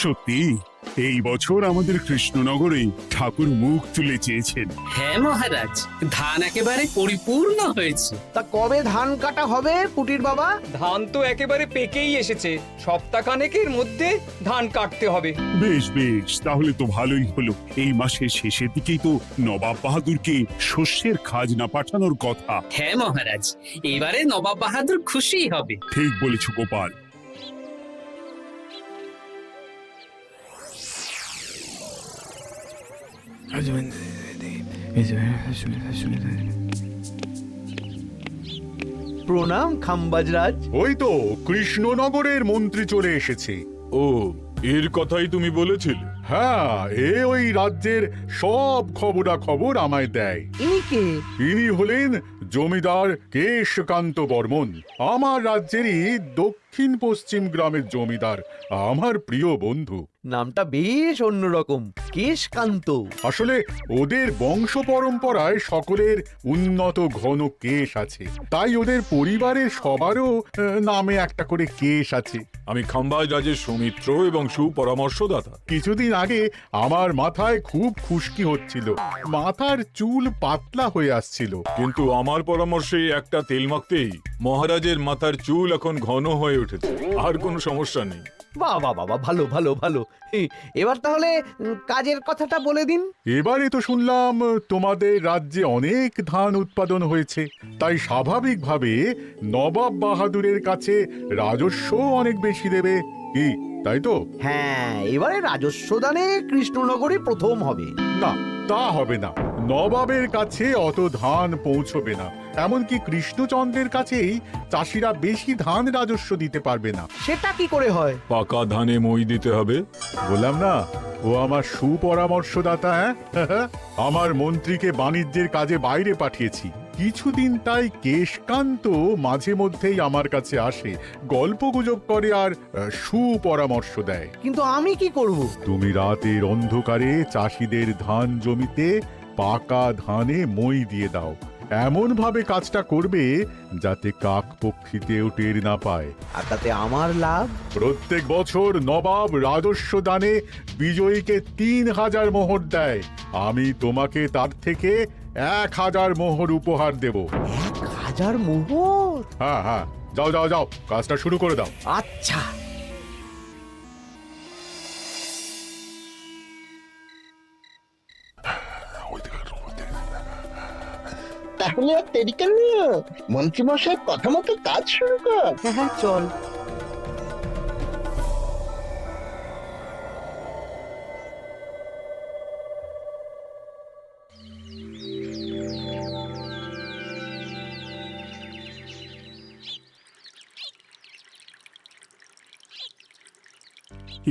সত্যি এই বছর আমাদের কৃষ্ণনগরে ঠাকুর মুখ তুলে চেয়েছেন। হ্যাঁ মহারাজ, ধান একেবারে পরিপূর্ণ হয়েছে। তা কবে ধান কাটা হবে পুটির বাবা? ধান তো একেবারে পেকেই এসেছে, সপ্তাহখানেকের মধ্যে ধান কাটতে হবে। বেশ বেশ, তাহলে তো ভালোই হলো। এই মাসের শেষের দিকেই তো নবাব বাহাদুরকে শস্যের খাজনা পাঠানোর কথা। হ্যাঁ মহারাজ, এবারে নবাব বাহাদুর খুশি হবে। ঠিক বলেছ গোপাল। প্রণাম খাম্বাজরাজ। ওই তো কৃষ্ণনগরের মন্ত্রী চলে এসেছে। ও, এর কথাই তুমি বলেছিলে? হ্যাঁ, ওই রাজ্যের সব খবরাখবর আমায় দেয়। ইনি কে? ইনি হলেন জমিদার কেশকান্ত বর্মন, আমার রাজ্যেরই দক্ষিণ পশ্চিম গ্রামের জমিদার, আমার প্রিয় বন্ধু। নামটা বেশ অন্যরকম, কেশকান্ত। আসলে ওদের বংশ পরম্পরায় সকলের উন্নত ঘন কেশ আছে, তাই ওদের পরিবারের সবারও নামে একটা করে কেশ আছে। আমি খাম্বাজ রাজের সৌমিত্র এবং সুপরামর্শদাতা। কিছুদিন আগে আমার মাথায় খুব খুশকি হচ্ছিল, মাথার চুল পাতলা হয়ে আসছিল। কিন্তু আমার পরামর্শে একটা তেল মাখতেই মহারাজের মাথার চুল এখন ঘন হয়ে উঠেছে, আর কোনো সমস্যা নেই। বাবা বাবা, ভালো ভালো ভালো। এবার তাহলে কাজের কথাটা বলে দিন। এবারে তো শুনলাম তোমাদের রাজ্যে অনেক ধান উৎপাদন হয়েছে, তাই স্বাভাবিকভাবে নবাব বাহাদুরের কাছে রাজস্ব অনেক বেশি দেবে, কি তাই তো? হ্যাঁ, এবারে রাজস্ব দানে কৃষ্ণনগরই প্রথম হবে। না, তা হবে না। নবাবের কাছে অত ধান পৌঁছবে না, এমনকি কৃষ্ণচন্দ্রের কাছেই চাষিরা বেশি ধান রাজস্ব দিতে পারবে না। সেটা কি করে হয়? পাকা ধানে মই দিতে হবে। বললাম না, ও আমার সুপরামর্শদাতা। হ্যাঁ, আমার মন্ত্রীকে বাণিজ্যের কাজে বাইরে পাঠিয়েছি কিছুদিন, তাই কেশকান্ত মাঝে মধ্যেই আমার কাছে আসে, গল্প গুজব করে আর সুপরামর্শ দেয়। কিন্তু আমি কি করব? তুমি রাতের অন্ধকারে চাষিদের ধান জমিতে পাকা ধানে মই দিয়ে দাও, এমন ভাবে কাজটা করবে যাতে কাক পক্ষীতেও টের না পায়। আর তাতে আমার লাভ? প্রত্যেক বছর নবাব রাজস্ব দানে বিজয়ীকে 3000 মোহর দেয়, আমি তোমাকে তার থেকে 1000 মোহর উপহার দেব। 1000 মোহর? হ্যাঁ হ্যাঁ, যাও যাও যাও, কাজটা শুরু করে দাও। আচ্ছা। তাহলে আর দেরি কেন, মন্ত্রী মশাই কথা মতো কাজ শুরু কর। হ্যাঁ চল।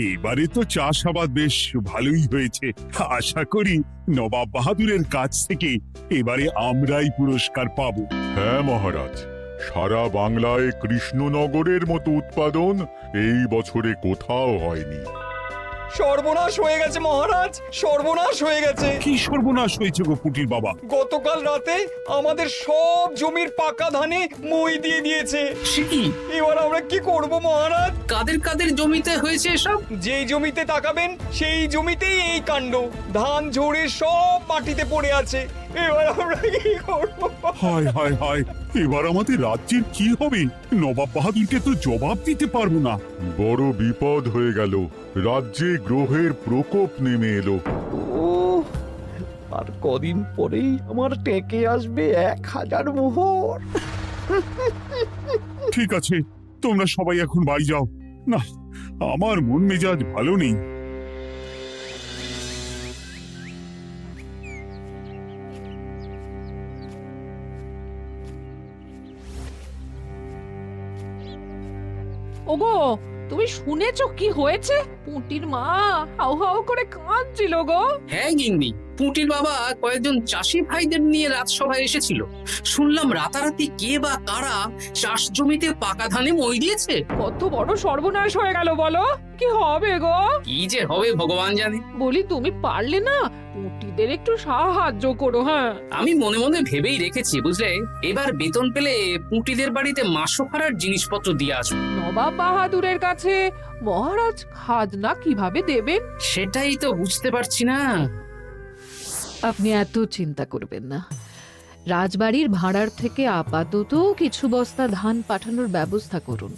এবারে তো চাষাবাদ বেশ ভালোই হয়েছে। আশা করি নবাব বাহাদুরের কাছ থেকে এবারে আমরাই পুরস্কার পাবো। হ্যাঁ মহারাজ, সারা বাংলায় কৃষ্ণনগরের মতো উৎপাদন এই বছরে কোথাও হয়নি। সর্বনাশ হয়ে গেছে মহারাজ, সর্বনাশ হয়ে গেছে। কি সর্বনাশ হয়েছে গো পুটির বাবা? গতকাল রাতে আমাদের সব জমির পাকা ধানে মই দিয়ে দিয়েছে। সে কি? এবার আমরা কি করব মহারাজ? কাদের কাদের জমিতে হয়েছে এসব? যেই জমিতে তাকাবেন সেই জমিতেই এই কাণ্ড, ধান ঝরে সব মাটিতে পড়ে আছে। এবার আমরা কি করব? হায় হায় হায়, এবার আমাদের রাজ্যের কি হবে? নবাব বাহাদুরকে তো জবাব দিতে পারবো না। বড় বিপদ হয়ে গেল, রাজ্যে গ্রহের প্রকোপ নেমে এলো। ও, আর কদিন পরেই আমার টেকে আসবে 1000 মোহর। ঠিক আছে, তোমরা সবাই এখন বাড়ি যাও। না, আমার মন মেজাজ ভালো নেই। ওগো, তুমি শুনেছো কি হয়েছে? পুঁটির মা হাউ হাউ করে কাঁদছিল গো। হ্যাঁ গিন্নি, পুঁটির বাবা কয়েকজন চাষি ভাইদের নিয়ে রাজসভায় এসেছিল। শুনলাম রাতারাতি কে বা কারা চাষ জমিতে পাকা ধানে মই দিয়েছে। কত বড় সর্বনাশ হয়ে গেল বলো, কি হবে গো? কি যে হবে ভগবান জানে। বলি তুমি পারলে না পুটিদের একটু সাহায্য করো। হ্যাঁ, আমি মনে মনে ভেবেই রেখেছি বুঝলে, এবার বেতন পেলে পুঁটিদের বাড়িতে মাসোহারার জিনিসপত্র দিয়ে আসবো। নবাব বাহাদুরের কাছে মহারাজ খাজনা কিভাবে দেবেন? সেটাই তো বুঝতে পারছি না। আপনি এত চিন্তা করবেন না। রাজবাড়ির ভাড়ার থেকে আপাতত কিছু বস্তা ধান পাঠানোর ব্যবস্থা করুন।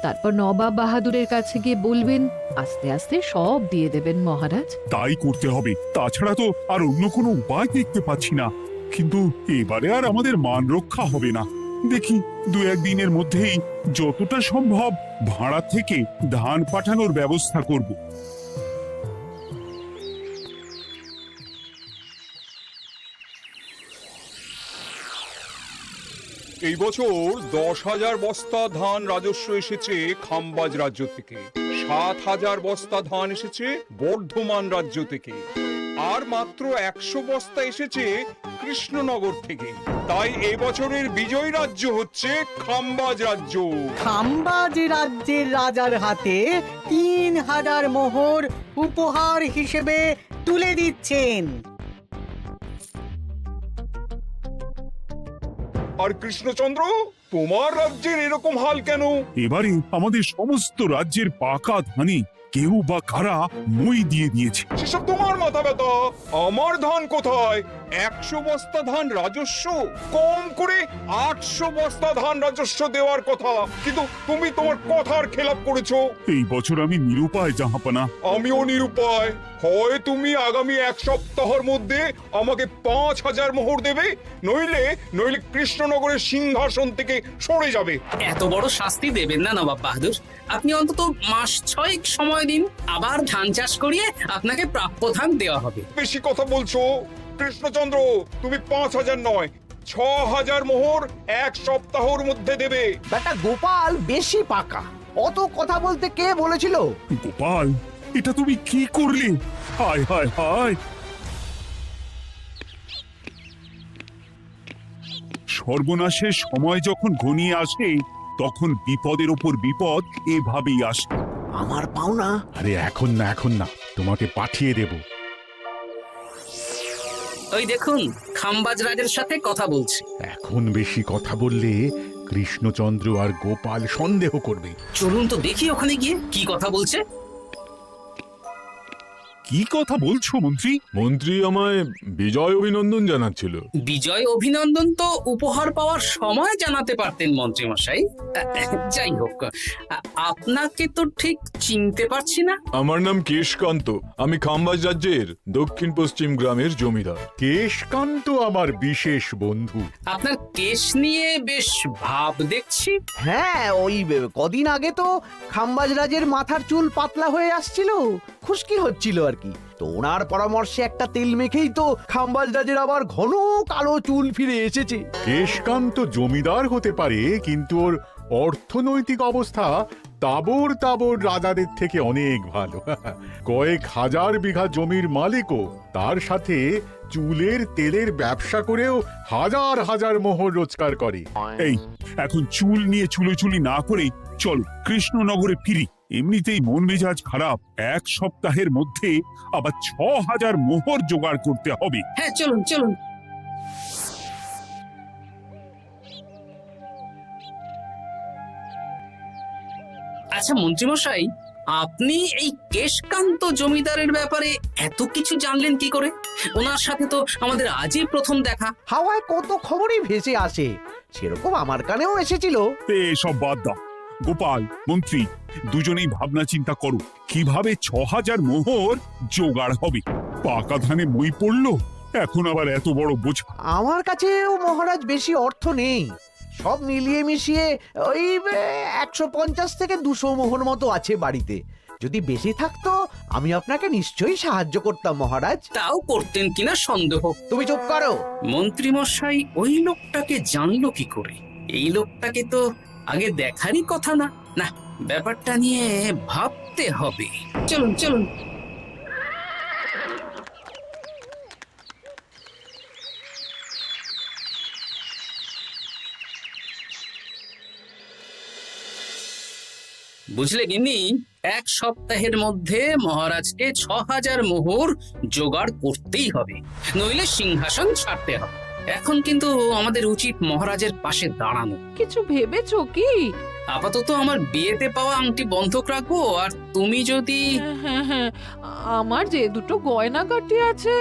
তারপর নবাব বাহাদুরের কাছে গিয়ে বলবেন, আস্তে আস্তে সব দিয়ে দেবেন মহারাজ। তাই করতে হবে, তাছাড়া তো আর অন্য কোনো উপায় দেখতে পাচ্ছি না। কিন্তু এবারে আর আমাদের মান রক্ষা হবে না। দেখি 2-1 দিনের মধ্যেই যতটা সম্ভব ভাড়া থেকে ধান পাঠানোর ব্যবস্থা করব। এই বছর 10,000 বস্তা ধান রাজস্ব এসেছে খাম্বাজ রাজ্য থেকে, 7,000 বস্তা ধান এসেছে বর্ধমান রাজ্য থেকে, আর মাত্র 100 বস্তা এসেছে কৃষ্ণনগর থেকে। তাই এই বছরের বিজয়ী রাজ্য হচ্ছে খাম্বাজ রাজ্য। খাম্বাজ রাজ্যের রাজার হাতে 3,000 মোহর উপহার হিসেবে তুলে দিচ্ছেন। আর কৃষ্ণচন্দ্র, তোমার রাজ্যের এরকম হাল কেন? এবারে আমাদের সমস্ত রাজ্যের পাকা ধানে কেউ বা কারা মই দিয়ে দিয়েছে। সেসব তোমার মাথা ব্যথা, আমার ধান কোথায়? 100 বস্তা ধান রাজস্ব, কম করে 800 বস্তা ধান রাজস্ব দেওয়ার কথা, কিন্তু তুমি তোমার কথার খেলাপ করেছো। এই বছর আমি নিরুপায় জাহাপানা। আমিও নিরুপায়। হয় তুমি আগামী 1 সপ্তাহের মধ্যে আমাকে 5,000 মোহর দেবে, নইলে কৃষ্ণনগরের সিংহাসন থেকে সরে যাবে। এত বড় শাস্তি দেবেন না নবাব বাহাদুর। আপনি অন্তত মাস 6 সময় দিন, আবার ধান চাষ করিয়ে আপনাকে প্রাপ্য ধান দেওয়া হবে। বেশি কথা বলছো কৃষ্ণচন্দ্র, তুমি 5,000 নয় 6,000 মোহর 1 সপ্তাহের মধ্যে দেবে। বেটা গোপাল বেশি পাকা, অত কথা বলতে কে বলেছিল? গোপাল, এটা তুমি কি করলে? হায় হায় হায়! সর্বনাশের সময় যখন ঘনিয়ে আসে তখন বিপদের ওপর বিপদ এভাবেই আসে। আমার পাওনা। আরে এখন না, তোমাকে পাঠিয়ে দেব। ওই দেখুন, খাম্বাজ রাজের সাথে কথা বলছে। এখন বেশি কথা বললে কৃষ্ণচন্দ্র আর গোপাল সন্দেহ করবে। চলুন তো দেখি ওখানে গিয়ে কি কথা বলছে। কি কথা বলছো মন্ত্রী? মন্ত্রী আমায় বিজয় অভিনন্দন জানাচ্ছিল। বিজয় অভিনন্দন তো উপহার পাওয়ার সময় জানাতে পারতেন মন্ত্রী মশাই। যাই হোক, আপনাকে তো ঠিক চিনতে পারছি না। আমার নাম কেশকান্ত, আমি খাম্বাজ রাজ্যের দক্ষিণ পশ্চিম গ্রামের জমিদার। কেশকান্ত আমার বিশেষ বন্ধু। আপনার কেশ নিয়ে বেশ ভাব দেখছি। হ্যাঁ, ওই কদিন আগে তো খাম্বাজ রাজের মাথার চুল পাতলা হয়ে আসছিল, খুশকি হচ্ছিল আর কি। তো ওনার পরামর্শে একটা তেল মেখেই তো খাম্বাজ রাজের আবার ঘন কালো চুল ফিরে এসেছে। কেশকান্ত জমিদার হতে পারে, কিন্তু ওর অর্থনৈতিক অবস্থা তাবর রাজাদের থেকে অনেক ভালো। কয়েক হাজার বিঘা জমির মালিকও, তার সাথে চুলের তেলের ব্যবসা করেও হাজার হাজার মোহর রোজগার করে। এই, এখন চুল নিয়ে চুলোচুলি না করে চল কৃষ্ণনগরে ফিরি। এমনিতেই মন মেজাজ খারাপ, 1 সপ্তাহের মধ্যে আবার 6,000 মোহর জোগাড় করতে হবে। হ্যাঁ, চলুন চলুন। আচ্ছা মন্ত্রীমশাই, আপনি এই কেশকান্ত জমিদারের ব্যাপারে এত কিছু জানলেন কি করে? ওনার সাথে তো আমাদের আজই প্রথম দেখা। হাওয়ায় কত খবরই ভেসে আসে, সেরকম আমার কানেও এসেছিল। এসব বাদ দাও। গোপাল, মন্ত্রী, দুজনেই ভাবনা চিন্তা করো কিভাবে 6,000 মোহর জোগাড় হবে। পাকা ধানে মই পড়লো, এখন আবার এত বড় বোঝা। আমার কাছেও মহারাজ বেশি অর্থ নেই, সব মিলিয়ে মিশিয়ে ওই 150 থেকে 200 মোহর মতো আছে বাড়িতে। যদি বেশি থাকতো আমি আপনাকে নিশ্চয়ই সাহায্য করতাম মহারাজ। তাও করতেন কিনা সন্দেহ। তুমি চুপ করো। মন্ত্রীমশাই ওই লোকটাকে জানলো কি করে? এই লোকটাকে তো আগে দেখারই কথা না। না, ব্যাপারটা নিয়ে ভাবতে হবে। চলুন চলুন। বুঝলে গিন্নি, 1 সপ্তাহের মধ্যে মহারাজকে 6000 মোহর জোগাড় করতেই হবে, নইলে সিংহাসন ছাড়তে হবে। এখন কিন্তু আমাদের উচিত মহারাজের পাশে দাঁড়ানো। কিছু ভেবেছো কি? আপাতত আমার বিয়েতে পাওয়া আংটি বন্ধক রাখবো, আর তুমি যদি হ্যাঁ, আমার যে দুটো গয়নাগাটি আছে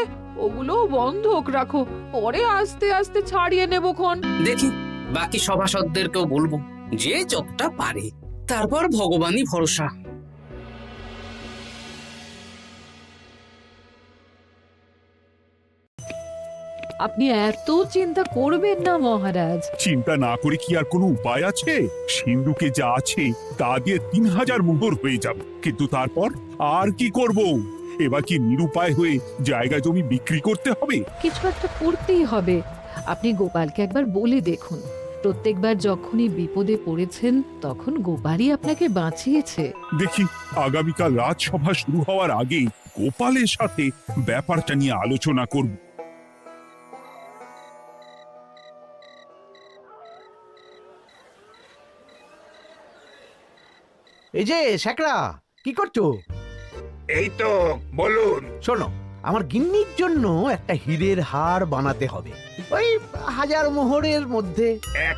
ওগুলো বন্ধক রাখো, পরে আস্তে আস্তে ছাড়িয়ে নেবো খন। দেখি বাকি সভাসদদেরকেও বলবো, যে যতটা পারে, তারপর ভগবানই ভরসা। আপনি এত চিন্তা করবেন না মহারাজ। চিন্তা না করে কি আর কোনো উপায় আছে? সিন্ধুকে যা আছে তা দিয়ে 3000 মোহর হয়ে যাবে, কিন্তু তারপর আর কি করব? এবার কি নিরুপায় হয়ে জায়গা জমি বিক্রি করতে হবে? কিছু একটা করতেই হবে। আপনি গোপালকে একবার বলে দেখুন, প্রত্যেকবার যখনই বিপদে পড়েছেন তখন গোপালই আপনাকে বাঁচিয়েছে। দেখি আগামীকাল রাজসভা শুরু হওয়ার আগে গোপালের সাথে ব্যাপারটা নিয়ে আলোচনা করব। এই যে শ্যাকরা, কি করছো? এই তো, বলুন। শোনো, আমার গিন্নির জন্য একটা হীরের হার বানাতে হবে, ওই 1000 মোহরের মধ্যে।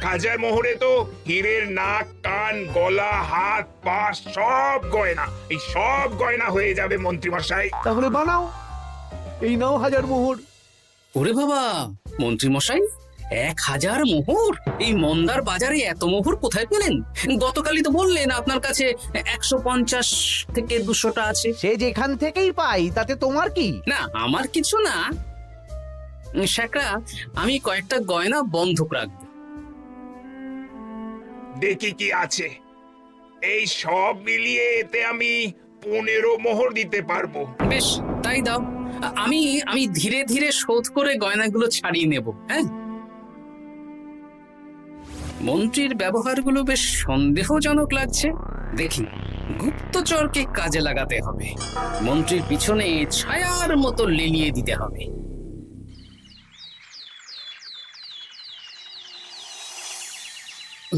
1000 মোহরে তো হীরের নাক, কান, গলা, হাত, পা সব গয়না, এই সব গয়না হয়ে যাবে মন্ত্রীমশাই। তাহলে বানাও, এই নাও 1000 মোহর। ওরে বাবা, মন্ত্রী মশাই, 1000 মোহর! এই মন্দার বাজারে এত মোহর কোথায় পেলেন? গতকালই তো বললেন আপনার কাছে 150 থেকে 200টা আছে। সে যেখান থেকেই পাই তাতে তোমার কি? না, আমার কিছু না। শ্যাকরা, আমি কয়েকটা গয়না বন্ধক রাখবো। দেখি কি আছে। এই সব মিলিয়ে এতে আমি 15 মোহর দিতে পারবো। বেশ, তাই দাও। আমি ধীরে ধীরে শোধ করে গয়নাগুলো ছাড়িয়ে নেব। হ্যাঁ, মন্ত্রীর ব্যবহারগুলো বেশ সন্দেহজনক লাগছে। দেখি, গুপ্তচরকে কাজে লাগাতে হবে, মন্ত্রীর পিছনে ছায়ার মতো লেলিয়ে দিতে হবে।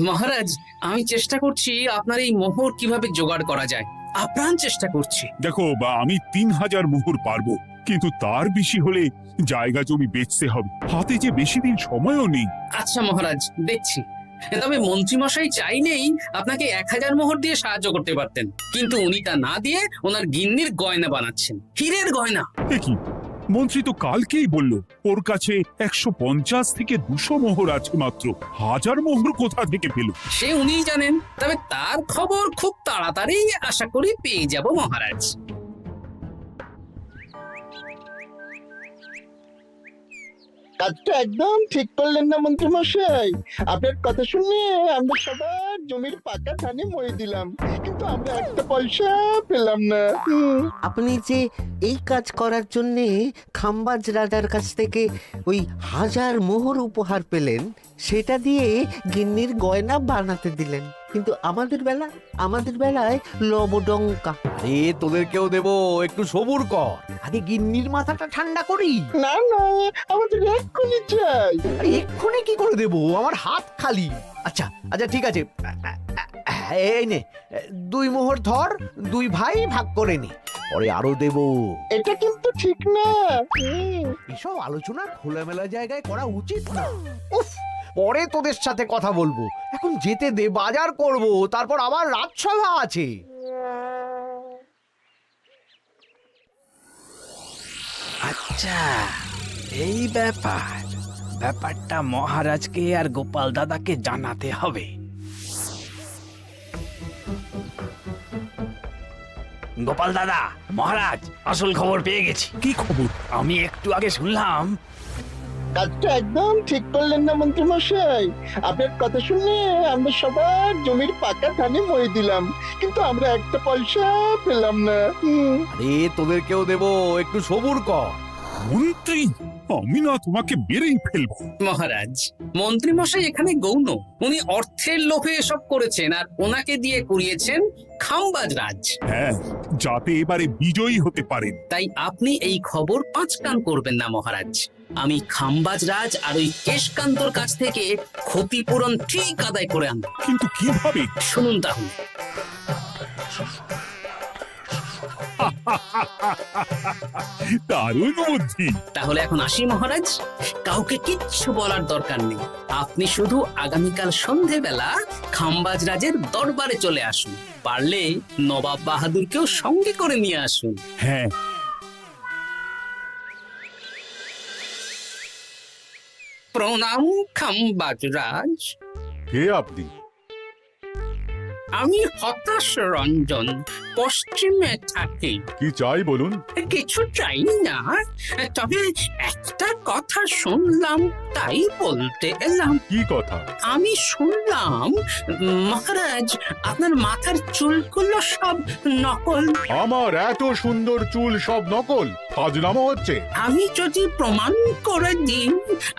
মহারাজ, আমি চেষ্টা করছি আপনার এই মোহর কিভাবে জোগাড় করা যায়, আপ্রাণ চেষ্টা করছি। দেখো, আমি 3000 মোহর পারবো, কিন্তু তার বেশি হলে জায়গা জমি বেচতে হবে, হাতে যে বেশি দিন সময়ও নেই। আচ্ছা মহারাজ, দেখছি। তবে মন্ত্রীমশাই চাইলেই আপনাকে 1000 মোহর দিয়ে সাহায্য করতে পারতেন, কিন্তু উনি তা না দিয়ে ওনার গিন্নির গয়না বানাচ্ছেন, হীরের গয়না। কি মন্ত্রী তো কালকেই বলল ওর কাছে 150 থেকে 200 মোহর আছে মাত্র, 1000 মোহর কোথা থেকে পেল? সে উনিই জানেন, তবে তার খবর খুব তাড়াতাড়ি আশা করি পেয়ে যাব মহারাজ। কাজটা একদম ঠিক করলেন না মন্ত্রী মশাই। আপনার কথা শুনে আমরা সবার জমির পাকা ধানে মই দিলাম, কিন্তু আমরা একটা পয়সা পেলাম না। আপনি যে এই কাজ করার জন্যে খাম্বাজ রাজার কাছ থেকে ওই 1000 মোহর উপহার পেলেন, সেটা দিয়ে গিন্নির গয়না বানাতে দিলেন, কিন্তু আমাদের বেলায় লবডঙ্কা। তোদেরকেও দেবো, একটু সবুর কর, আগে গিন্নির মাথাটা ঠান্ডা করি। না না, আমাদের এক্ষুনি চাই। আরে এক্ষুনি কি করে দেবো, আমার হাত খালি। আচ্ছা ঠিক আছে, এই নে 2 মোহর ধর, 2 ভাই ভাগ করে নে, পরে আরো দেবো। এটা কিন্তু ঠিক না। এসব আলোচনা খোলামেলা জায়গায় করা উচিত না। উফ, পরে তোদের সাথে কথা বলবো, এখন যেতে দে, বাজার করব, তারপর আবার রাজসভা আছে। আচ্ছা, এই ব্যাপারটা মহারাজকে আর গোপাল দাদাকে জানাতে হবে। গোপাল দাদা, মহারাজ আসল খবর পেয়ে গেছি। কি খবর? আমি একটু আগে শুনলাম। কাজটা একদম ঠিক করলেন না মন্ত্রী মশাই। আপনার কথা শুনে আমরা সবার জমির পাকা ধানে মই দিলাম, কিন্তু আমরা একটা পয়সা পেলাম না। আরে তোদেরকেও দেবো, একটু সবুর কর। মন্ত্রী, আমি না তোমাকে মেরেই ফেলবো। মহারাজ, মন্ত্রী মশাই এখানে গৌণ, উনি অর্থের লোভে এসব করেছেন, আর ওনাকে দিয়ে করিয়েছেন খাম্বাজ রাজ। হ্যাঁ, যাতে এবারে বিজয়ী হতে পারেন। তাই আপনি এই খবর 5 কান করবেন না মহারাজ। আমি খাম্বাজ রাজ আর ওই কেশকান্তর কাছ থেকে ক্ষতিপূরণ ঠিক আদায় করে আনবো। কিন্তু কিভাবে? শুনুন তাহলে। দারুণ বুদ্ধি। তাহলে এখন আসি মহারাজ, কাউকে কিচ্ছু বলার দরকার নেই। আপনি শুধু আগামীকাল সন্ধেবেলা খাম্বাজ রাজের দরবারে চলে আসুন, পারলে নবাব বাহাদুরকেও সঙ্গে করে নিয়ে আসুন। হ্যাঁ, প্রণাম খাম্বাজ রাজ, কে আপনি? আমি হতাশ রঞ্জন, পশ্চিমে থাকি। কি চাই বলুন? কিছু চাই না, তবে একটা কথা শুনলাম তাই বলতে এলাম। কি কথা? আমি শুনলাম মহারাজ আপনার মাথার চুলগুলো সব নকল। আমার এত সুন্দর চুল সব নকল? ফাজলামো হচ্ছে। আমি যদি প্রমাণ করে দিই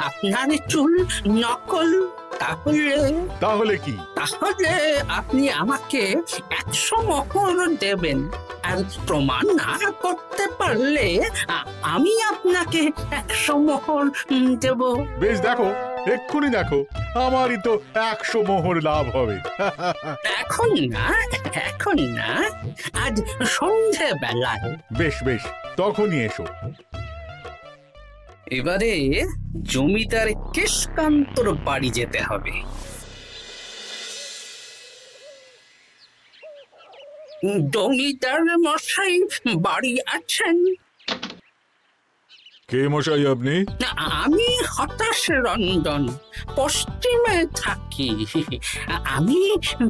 আপনার চুল নকল, তাহলে কি? তাহলে আপনি আমাকে 100 মোহর দেবেন, আর প্রমাণ না করতে পারলে আমি আপনাকে 100 মোহর দেব। বেশ, দেখো, এক্ষুনি দেখো, আমারই তো 100 মোহর লাভ হবে। এখন না, এখন না, আজ সন্ধেবেলায়। বেশ বেশ, তখনই এসো। এবারে জমিদার কেশকান্তর বাড়ি যেতে হবে। জমিদার মশাই বাড়ি আছেন? কে মশাই আপনি? না, আমি হতাশ রঞ্জন, পশ্চিমে থাকি। আমি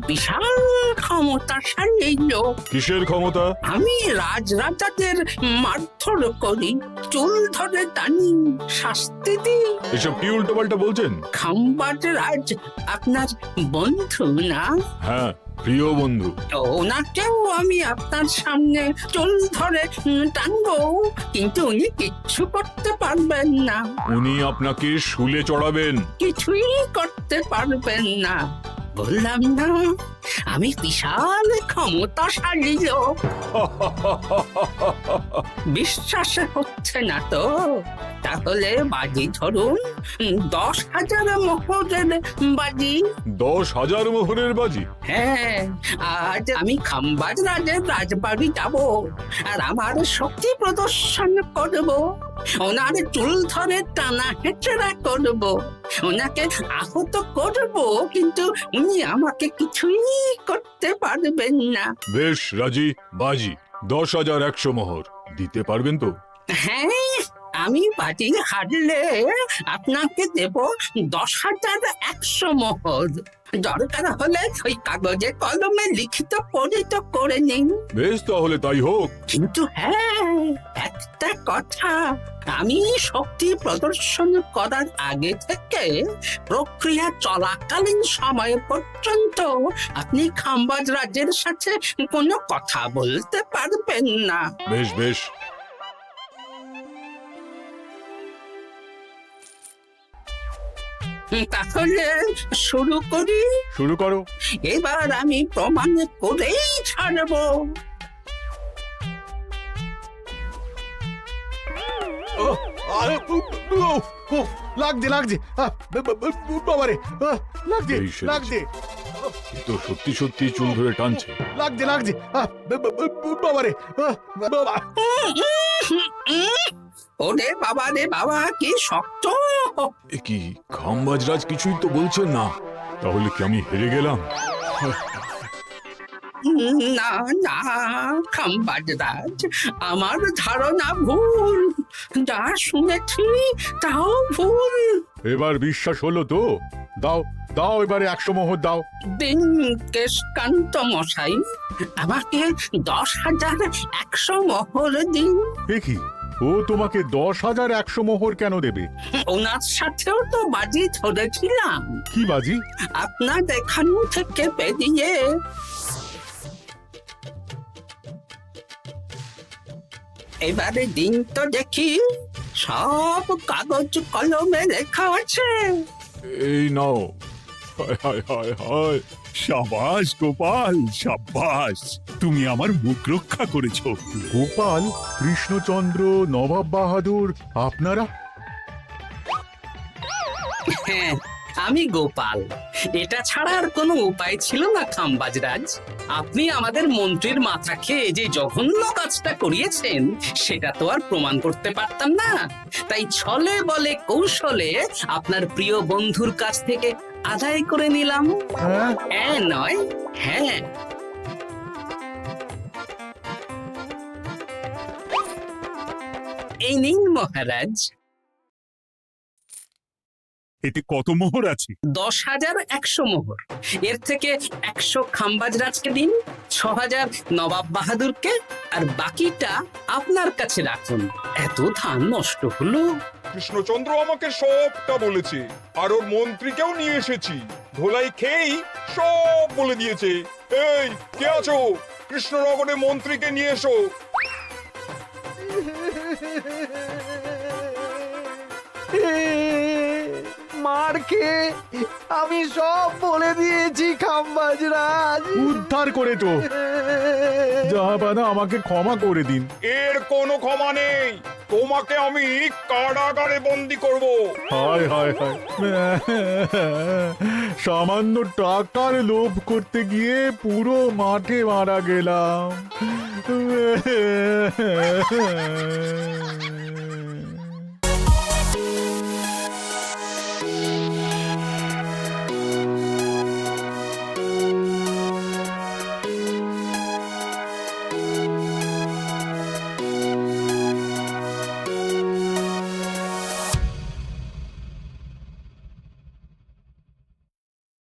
বিশাল ক্ষমতাশালী লোক। কিসের ক্ষমতা? আমি রাজরাজাদের মারধর করি, চুল ধরে টানি, শাস্তি দিই। এসব কি উল্টোপাল্টা বলছেন? খাম্বাজ রাজ আপনার বন্ধু না? হ্যাঁ, প্রিয় বন্ধু। ওনাকেও আমি আপনার সামনে চুল ধরে টানবো, কিন্তু উনি কিচ্ছু করতে পারবেন না। উনি আপনাকে শুলে চড়াবেন। কিছুই করতে পারবেন না, বললাম না আমি বিশাল ক্ষমতাশালী লোক। বিশ্বাস হচ্ছে না তো? তাহলে বাজি ধরুন, 10,000 মোহরের বাজি। 10,000 মোহরের বাজি? হ্যাঁ, আজ আমি খাম্বাজ রাজের রাজবাড়ি যাব, আর আমার শক্তি প্রদর্শন করব, ওনার চুল ধরে টানা হেঁচড়া করব, ওনাকে আহত করব, কিন্তু উনি আমাকে কিছুই করতে পারবেন না। বেশ রাজি, বাজি 10,100 মোহর দিতে পারবেন তো? হ্যাঁ, আমি বাজি হারলে আপনাকে দেব 10,100 মোহর। দরকার হলে ওই কাগজে কলমে লিখিত পরিত করে নিন। বেশ, তাহলে তাই হোক। কিন্তু হ্যাঁ, একটা কথা, আমি শক্তি প্রদর্শন করার আগে থেকে প্রক্রিয়া চলাকালীন সময় পর্যন্ত আপনি খাম্বাজ রাজের সাথে কোনো কথা বলতে পারবেন না। বেশ বেশ। তাহলে শুরু করি। শুরু করো। এবার আমি প্রমাণ করেই ছাড়বো। লাগছে লাগছে, বাবারে, লাগছে এই সেরেছে। লাগছে, এ তো সত্যি সত্যি চুল ধরে টানছে। লাগছে লাগছে, বাবারে, বাবা। ওরে বাবা রে বাবা, কি শক্ত! এ কি, খাম্বাজরাজ কিছুই তো বলছেন না? তাহলে কি আমি হেরে গেলাম? না না খাম্বাজ রাজ, আমার ধারণা ভুল, যা শুনেছি তাও ভুল। এবার বিশ্বাস হলো তো? দাও দাও, এবারে 100 মোহর দাও। দিন কেশকান্ত মশাই, আমাকে 10,100 মোহর দিন। এ কি, ও তোমাকে 10,100 মোহর কেন দেবে? ওনার সাথেও তো বাজি ধরেছিলাম। কি বাজি? আপনার এখান থেকে বেরিয়ে এবারে দিন তো দেখি, সব কাগজ কলমে লেখা আছে। এই নাও। হায় হায় হায় হায়। সাবাস গোপাল, সাবাস, তুমি আমার মুখ রক্ষা করেছো। গোপাল, কৃষ্ণচন্দ্র, নবাব বাহাদুর, আপনারা? হ্যাঁ, আমি গোপাল। এটা ছাড়া আর কোনো উপায় ছিল না খাম্বাজরাজ। আপনি আমাদের মন্ত্রীর মাথা খেয়ে যে জঘন্য কাজটা করিয়েছেন সেটা তো আর প্রমাণ করতে পারতাম না, তাই ছলে বলে কৌশলে আপনার প্রিয় বন্ধুর কাছ থেকে আদায় করে নিলাম। হ্যাঁ নয়, হ্যাঁ। এই নিন মহারাজ। এতে কত মোহর আছে? 10,100 মোহর। এর থেকে 100 খাম্বাজরাজকে দিন, 6,000 নবাব বাহাদুরকে, আর বাকিটা আপনার কাছে রাখুন। এত ধান নষ্ট হলো। কৃষ্ণচন্দ্র আমাকে সবটা বলেছে, আর ওর মন্ত্রীকেও নিয়ে এসেছি। ধোলাই খেয়েই সব বলে দিয়েছে। এই কে আছো? কৃষ্ণনগরে মন্ত্রীকে নিয়ে এসো। মার খেয়ে আমি সব বলে দিয়েছি খাম্বাজরাজ। উদ্ধার করে তো জাহাপানা, আমাকে ক্ষমা করে দিন। এর কোনো ক্ষমা নেই। তোমাকে আমি কারাগারে বন্দি করব। হায় হায় হায়, সামান্য টাকার লোভ করতে গিয়ে পুরো মাঠে মারা গেলাম।